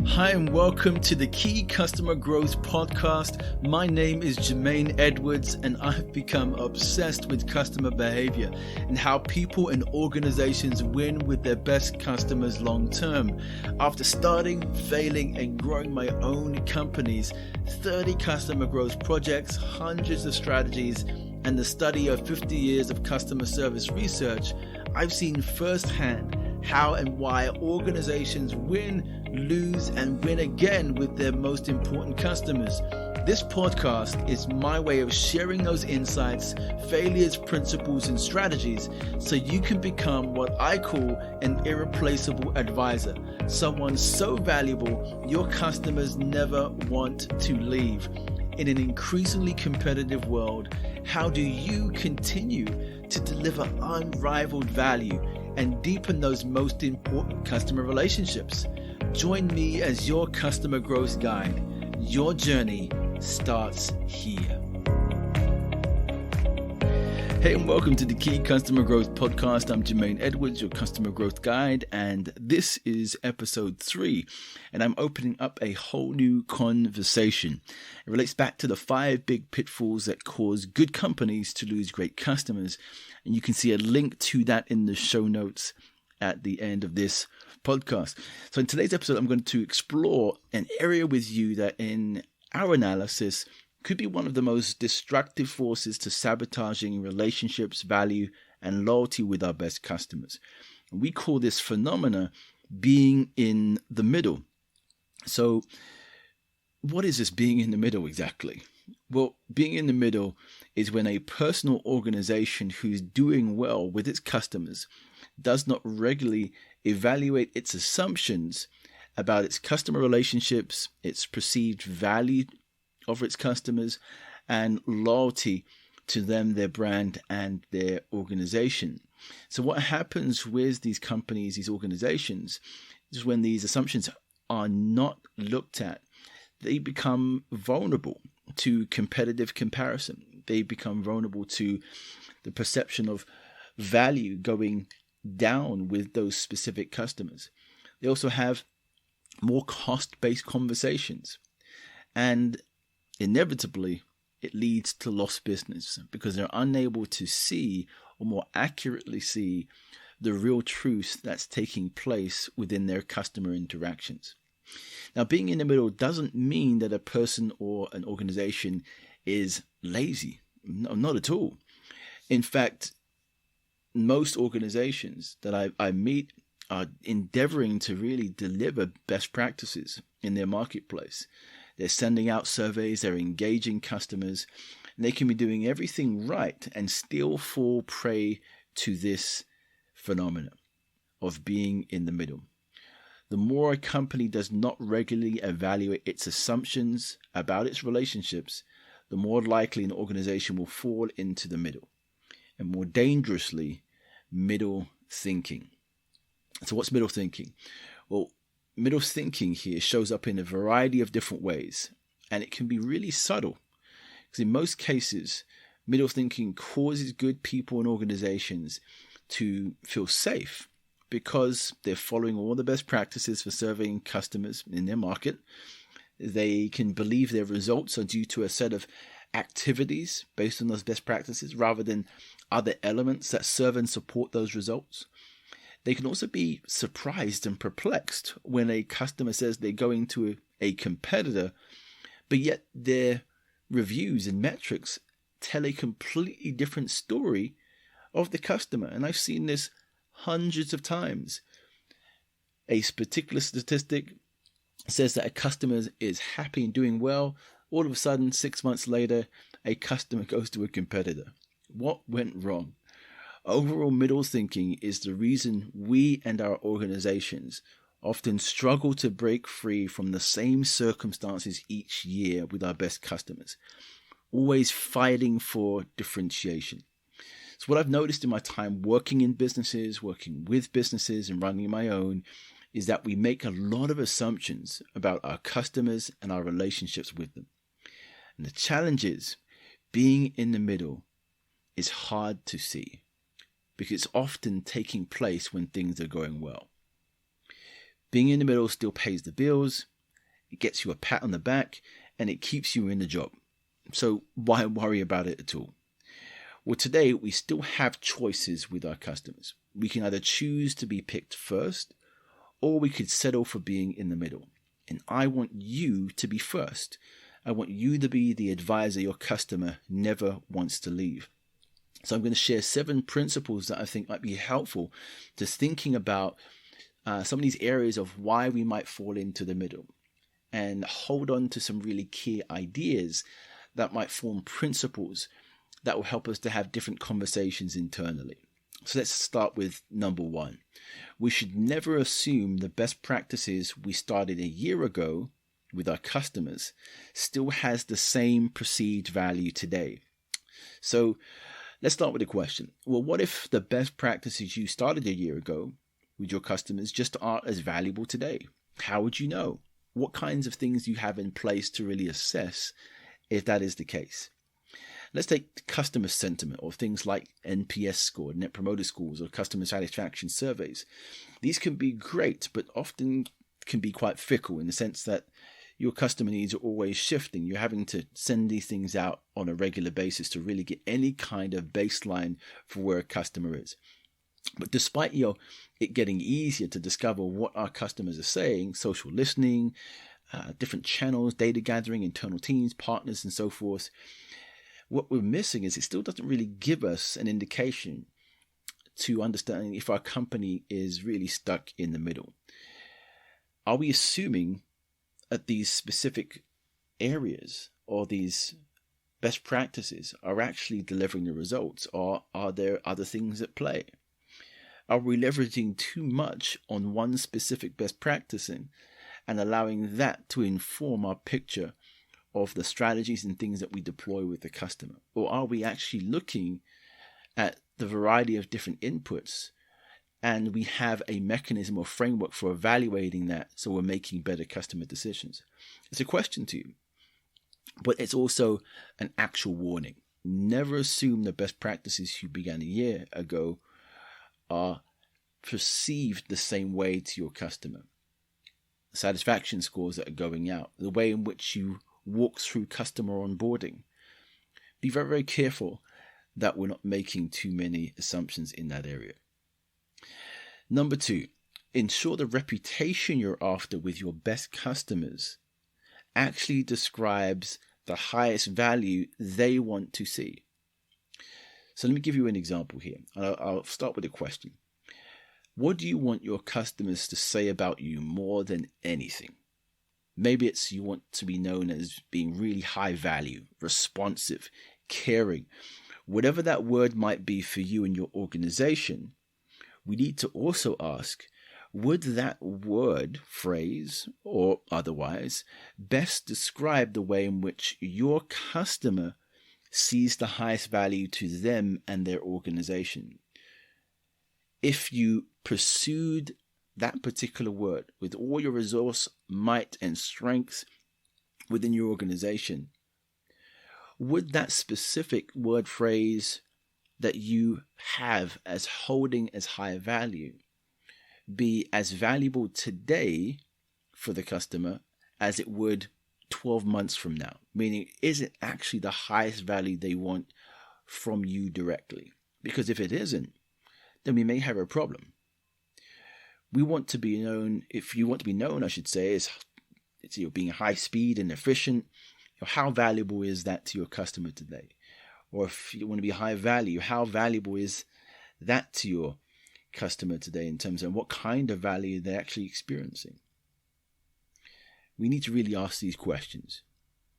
Hi and welcome to the Key Customer Growth Podcast. My name is Jermaine Edwards and I've become obsessed with customer behavior and how people and organizations win with their best customers long term. After starting, failing and growing my own companies, 30 customer growth projects, hundreds of strategies, and the study of 50 years of customer service research, I've seen firsthand how and why organizations win, lose, and win again with their most important customers. This podcast is my way of sharing those insights, failures, principles, and strategies so you can become what I call an irreplaceable advisor, someone so valuable your customers never want to leave. In an increasingly competitive world, how do you continue to deliver unrivaled value and deepen those most important customer relationships? Join me as your customer growth guide. Your journey starts here. Hey and welcome to the Key Customer Growth Podcast. I'm Jermaine Edwards, your customer growth guide, and this is episode 3, and I'm opening up a whole new conversation. It relates back to the 5 big pitfalls that cause good companies to lose great customers, and you can see a link to that in the show notes at the end of this podcast. So in today's episode, I'm going to explore an area with you that in our analysis could be one of the most destructive forces to sabotaging relationships, value, and loyalty with our best customers. We call this phenomena being in the middle. So what is this being in the middle exactly? Well, being in the middle is when a personal organization who's doing well with its customers does not regularly evaluate its assumptions about its customer relationships, its perceived value of its customers, and loyalty to them, their brand, and their organization. So what happens with these companies, these organizations, is when these assumptions are not looked at, they become vulnerable to competitive comparison. They become vulnerable to the perception of value going down with those specific customers. They also have more cost-based conversations, and inevitably it leads to lost business because they're unable to see, or more accurately see, the real truth that's taking place within their customer interactions. Now, being in the middle doesn't mean that a person or an organization is lazy. No, not at all. In fact, most organizations that I meet are endeavoring to really deliver best practices in their marketplace. They're sending out surveys, they're engaging customers, and they can be doing everything right and still fall prey to this phenomenon of being in the middle. The more a company does not regularly evaluate its assumptions about its relationships, the more likely an organization will fall into the middle, and more dangerously, middle thinking. So what's middle thinking? Well, middle thinking here shows up in a variety of different ways, and it can be really subtle, because in most cases, middle thinking causes good people and organizations to feel safe because they're following all the best practices for serving customers in their market. They can believe their results are due to a set of activities based on those best practices rather than other elements that serve and support those results. They can also be surprised and perplexed when a customer says they're going to a competitor, but yet their reviews and metrics tell a completely different story of the customer. And I've seen this hundreds of times. A particular statistic says that a customer is happy and doing well. All of a sudden, 6 months later, a customer goes to a competitor. What went wrong? Overall middle thinking is the reason we and our organizations often struggle to break free from the same circumstances each year with our best customers, always fighting for differentiation. So what I've noticed in my time working in businesses, working with businesses and running my own is that we make a lot of assumptions about our customers and our relationships with them. And the challenge is being in the middle is hard to see because it's often taking place when things are going well. Being in the middle still pays the bills, it gets you a pat on the back, and it keeps you in the job. So why worry about it at all? Well, today we still have choices with our customers. We can either choose to be picked first, or we could settle for being in the middle. And I want you to be first. I want you to be the advisor your customer never wants to leave. So I'm going to share 7 principles that I think might be helpful to thinking about some of these areas of why we might fall into the middle, and hold on to some really key ideas that might form principles that will help us to have different conversations internally. So let's start with number 1. We should never assume the best practices we started a year ago with our customers still has the same perceived value today. So let's start with a question. Well, what if the best practices you started a year ago with your customers just aren't as valuable today? How would you know? What kinds of things do you have in place to really assess if that is the case? Let's take customer sentiment, or things like NPS score, Net Promoter Scores, or customer satisfaction surveys. These can be great, but often can be quite fickle in the sense that your customer needs are always shifting. You're having to send these things out on a regular basis to really get any kind of baseline for where a customer is. But despite it getting easier to discover what our customers are saying, social listening, different channels, data gathering, internal teams, partners, and so forth, what we're missing is it still doesn't really give us an indication to understanding if our company is really stuck in the middle. Are we assuming that these specific areas or these best practices are actually delivering the results, or are there other things at play? Are we leveraging too much on one specific best practice and allowing that to inform our picture of the strategies and things that we deploy with the customer? Or are we actually looking at the variety of different inputs, and we have a mechanism or framework for evaluating that so we're making better customer decisions? It's a question to you, but it's also an actual warning. Never assume the best practices you began a year ago are perceived the same way to your customer. Satisfaction scores that are going out, the way in which you walk through customer onboarding. Be very, very careful that we're not making too many assumptions in that area. Number 2, ensure the reputation you're after with your best customers actually describes the highest value they want to see. So let me give you an example here. I'll start with a question. What do you want your customers to say about you more than anything? Maybe it's you want to be known as being really high value, responsive, caring. Whatever that word might be for you and your organization, we need to also ask, would that word, phrase, or otherwise best describe the way in which your customer sees the highest value to them and their organization? If you pursued that particular word with all your resource, might, and strength within your organization, would that specific word, phrase that you have as holding as high value be as valuable today for the customer as it would 12 months from now? Meaning, is it actually the highest value they want from you directly? Because if it isn't, then we may have a problem. We want to be known, if you want to be known, I should say, as being high speed and efficient. How valuable is that to your customer today? Or if you want to be high value, how valuable is that to your customer today in terms of what kind of value they're actually experiencing? We need to really ask these questions,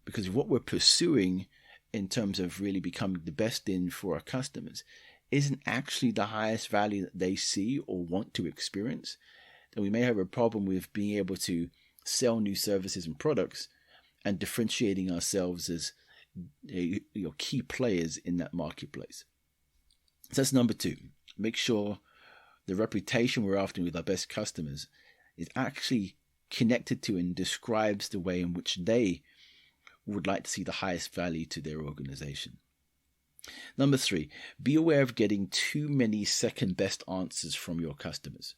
because what we're pursuing in terms of really becoming the best in for our customers isn't actually the highest value that they see or want to experience, then we may have a problem with being able to sell new services and products and differentiating ourselves as key players in that marketplace. So that's number 2. Make sure the reputation we're after with our best customers is actually connected to and describes the way in which they would like to see the highest value to their organization. Number 3, be aware of getting too many second best answers from your customers.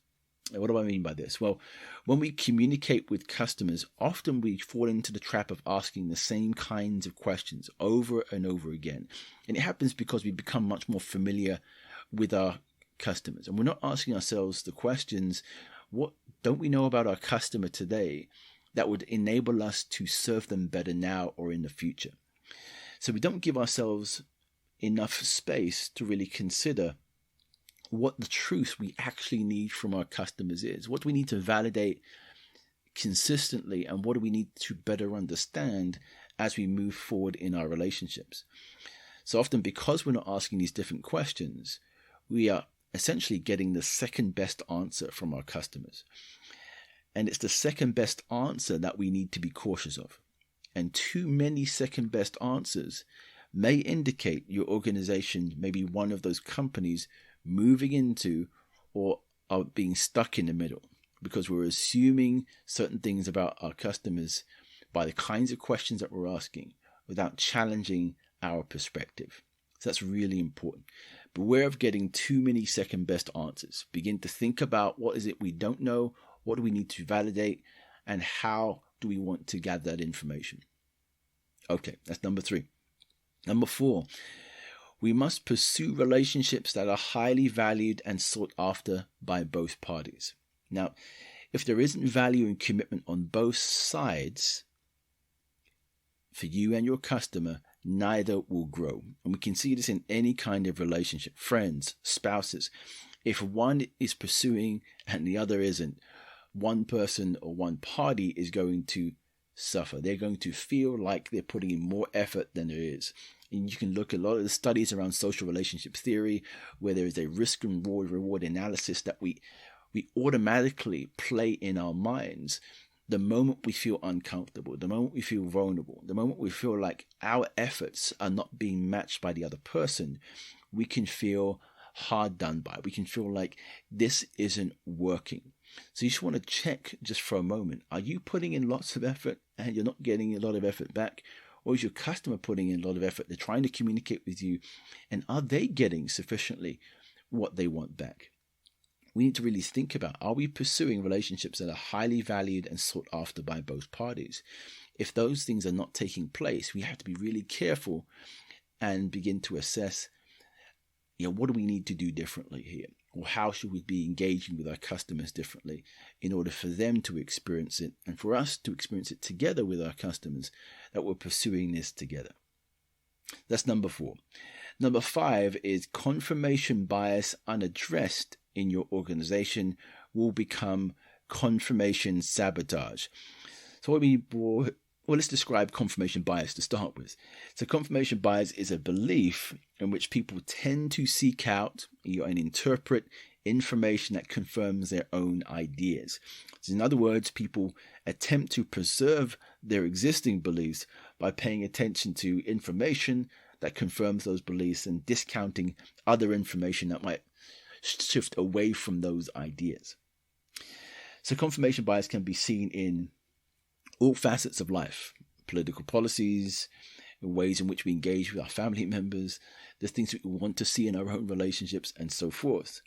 What do I mean by this? Well, when we communicate with customers, often we fall into the trap of asking the same kinds of questions over and over again. And it happens because we become much more familiar with our customers. And we're not asking ourselves the questions, what don't we know about our customer today that would enable us to serve them better now or in the future? So we don't give ourselves enough space to really consider what the truth we actually need from our customers is. What do we need to validate consistently, and what do we need to better understand as we move forward in our relationships? So often, because we're not asking these different questions, we are essentially getting the second best answer from our customers. And it's the second best answer that we need to be cautious of. And too many second best answers may indicate your organization may be one of those companies moving into or are being stuck in the middle, because we're assuming certain things about our customers by the kinds of questions that we're asking without challenging our perspective. So that's really important. Beware of getting too many second best answers. Begin to think about what is it we don't know, what do we need to validate, and how do we want to gather that information. Okay, that's number 3. Number 4, we must pursue relationships that are highly valued and sought after by both parties. Now, if there isn't value and commitment on both sides for you and your customer, neither will grow. And we can see this in any kind of relationship, friends, spouses. If one is pursuing and the other isn't, one person or one party is going to suffer. They're going to feel like they're putting in more effort than there is. And you can look at a lot of the studies around social relationship theory, where there is a risk and reward analysis that we automatically play in our minds the moment we feel uncomfortable, the moment we feel vulnerable, the moment we feel like our efforts are not being matched by the other person. We can feel hard done by. We can feel like this isn't working. So you just want to check just for a moment. Are you putting in lots of effort and you're not getting a lot of effort back? Or is your customer putting in a lot of effort? They're trying to communicate with you. And are they getting sufficiently what they want back? We need to really think about, are we pursuing relationships that are highly valued and sought after by both parties? If those things are not taking place, we have to be really careful and begin to assess, what do we need to do differently here? Or how should we be engaging with our customers differently in order for them to experience it and for us to experience it together with our customers, that we're pursuing this together? That's number 4. Number 5 is confirmation bias unaddressed in your organization will become confirmation sabotage. So let's describe confirmation bias to start with. So confirmation bias is a belief in which people tend to seek out and interpret information that confirms their own ideas. So in other words, people attempt to preserve their existing beliefs by paying attention to information that confirms those beliefs and discounting other information that might shift away from those ideas. So confirmation bias can be seen in all facets of life: political policies, ways in which we engage with our family members, the things that we want to see in our own relationships, and so forth.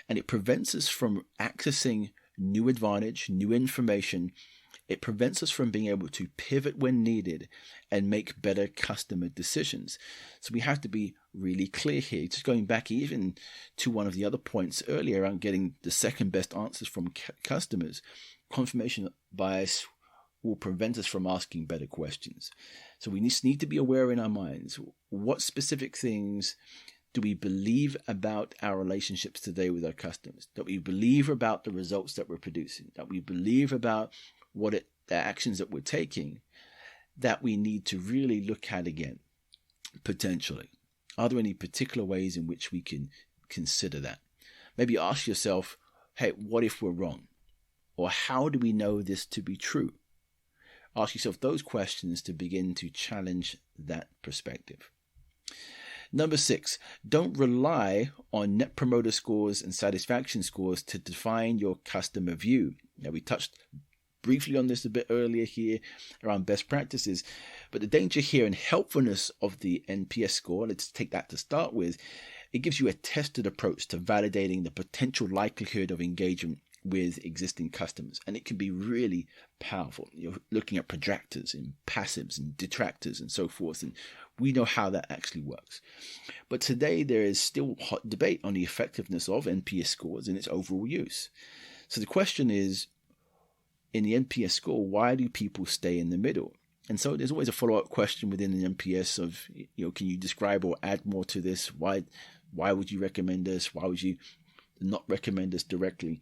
And it prevents us from accessing new advantage, new information. It prevents us from being able to pivot when needed and make better customer decisions. So we have to be really clear here. Just going back even to one of the other points earlier around getting the second best answers from customers, confirmation bias will prevent us from asking better questions. So we need to be aware in our minds, what specific things do we believe about our relationships today with our customers, that we believe about the results that we're producing, that we believe about the actions that we're taking, that we need to really look at again, potentially. Are there any particular ways in which we can consider that? Maybe ask yourself, hey, what if we're wrong? Or how do we know this to be true? Ask yourself those questions to begin to challenge that perspective. Number 6, don't rely on net promoter scores and satisfaction scores to define your customer view. Now, we touched briefly on this a bit earlier here around best practices, but the danger here and helpfulness of the NPS score, let's take that to start with, it gives you a tested approach to validating the potential likelihood of engagement with existing customers, and it can be really powerful. You're looking at protractors and passives and detractors and so forth, and we know how that actually works. But today there is still hot debate on the effectiveness of NPS scores and its overall use. So the question is, in the NPS score, why do people stay in the middle? And so there's always a follow-up question within the NPS of, can you describe or add more to this? Why would you recommend this? Why would you not recommend this directly?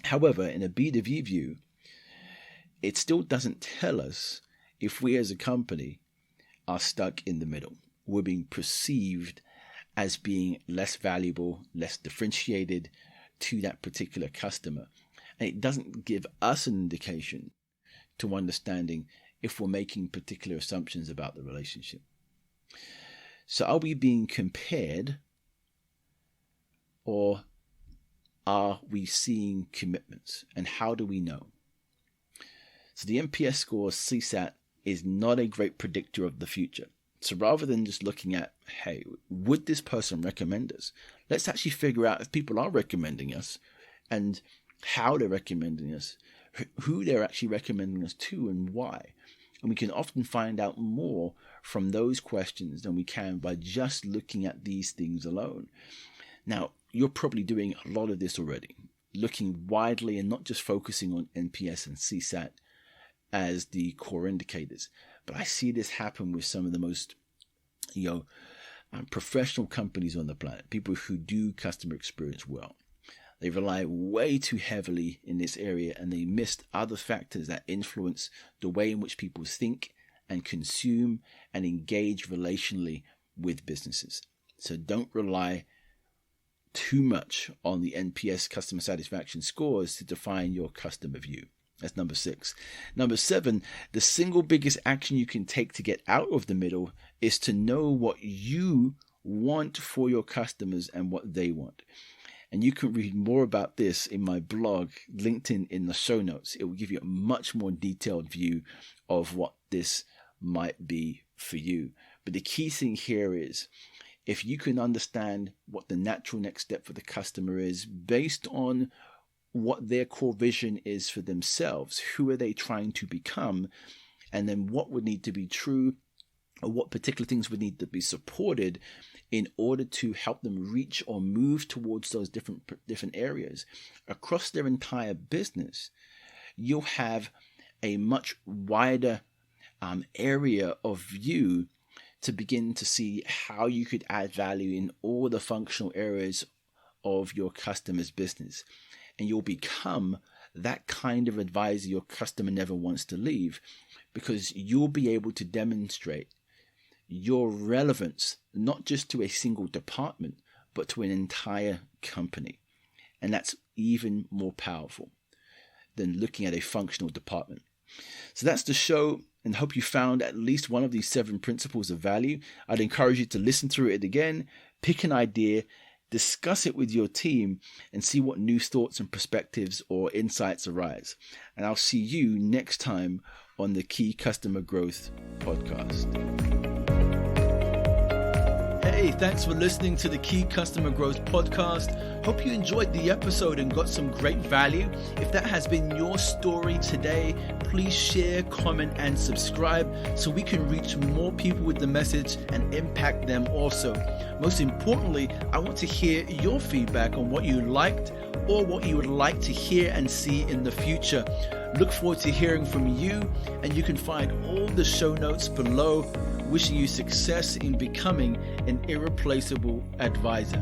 However, in a B2B view, it still doesn't tell us if we as a company are stuck in the middle. We're being perceived as being less valuable, less differentiated to that particular customer. And it doesn't give us an indication to understanding if we're making particular assumptions about the relationship. So are we being compared, or are we seeing commitments? And how do we know? So the NPS score, CSAT, is not a great predictor of the future. So rather than just looking at, hey, would this person recommend us? Let's actually figure out if people are recommending us and how they're recommending us, who they're actually recommending us to and why. And we can often find out more from those questions than we can by just looking at these things alone. Now, you're probably doing a lot of this already, looking widely and not just focusing on NPS and CSAT as the core indicators. But I see this happen with some of the most, professional companies on the planet, people who do customer experience well. They rely way too heavily in this area, and they missed other factors that influence the way in which people think and consume and engage relationally with businesses. So don't rely too much on the NPS customer satisfaction scores to define your customer view. That's number 6. Number 7, the single biggest action you can take to get out of the middle is to know what you want for your customers and what they want. And you can read more about this in my blog, linked in the show notes. It will give you a much more detailed view of what this might be for you. But the key thing here is, if you can understand what the natural next step for the customer is based on what their core vision is for themselves, who are they trying to become, and then what would need to be true, or what particular things would need to be supported in order to help them reach or move towards those different areas across their entire business, you'll have a much wider area of view to begin to see how you could add value in all the functional areas of your customer's business. And you'll become that kind of advisor your customer never wants to leave, because you'll be able to demonstrate your relevance, not just to a single department, but to an entire company. And that's even more powerful than looking at a functional department. So that's the show, and hope you found at least one of these 7 principles of value. I'd encourage you to listen through it again, pick an idea, discuss it with your team, and see what new thoughts and perspectives or insights arise. And I'll see you next time on the Key Customer Growth Podcast. Hey, thanks for listening to the Key Customer Growth Podcast. Hope you enjoyed the episode and got some great value. If that has been your story today, please share, comment, and subscribe so we can reach more people with the message and impact them also. Most importantly, I want to hear your feedback on what you liked or what you would like to hear and see in the future. Look forward to hearing from you, and you can find all the show notes below. Wishing you success in becoming an irreplaceable advisor.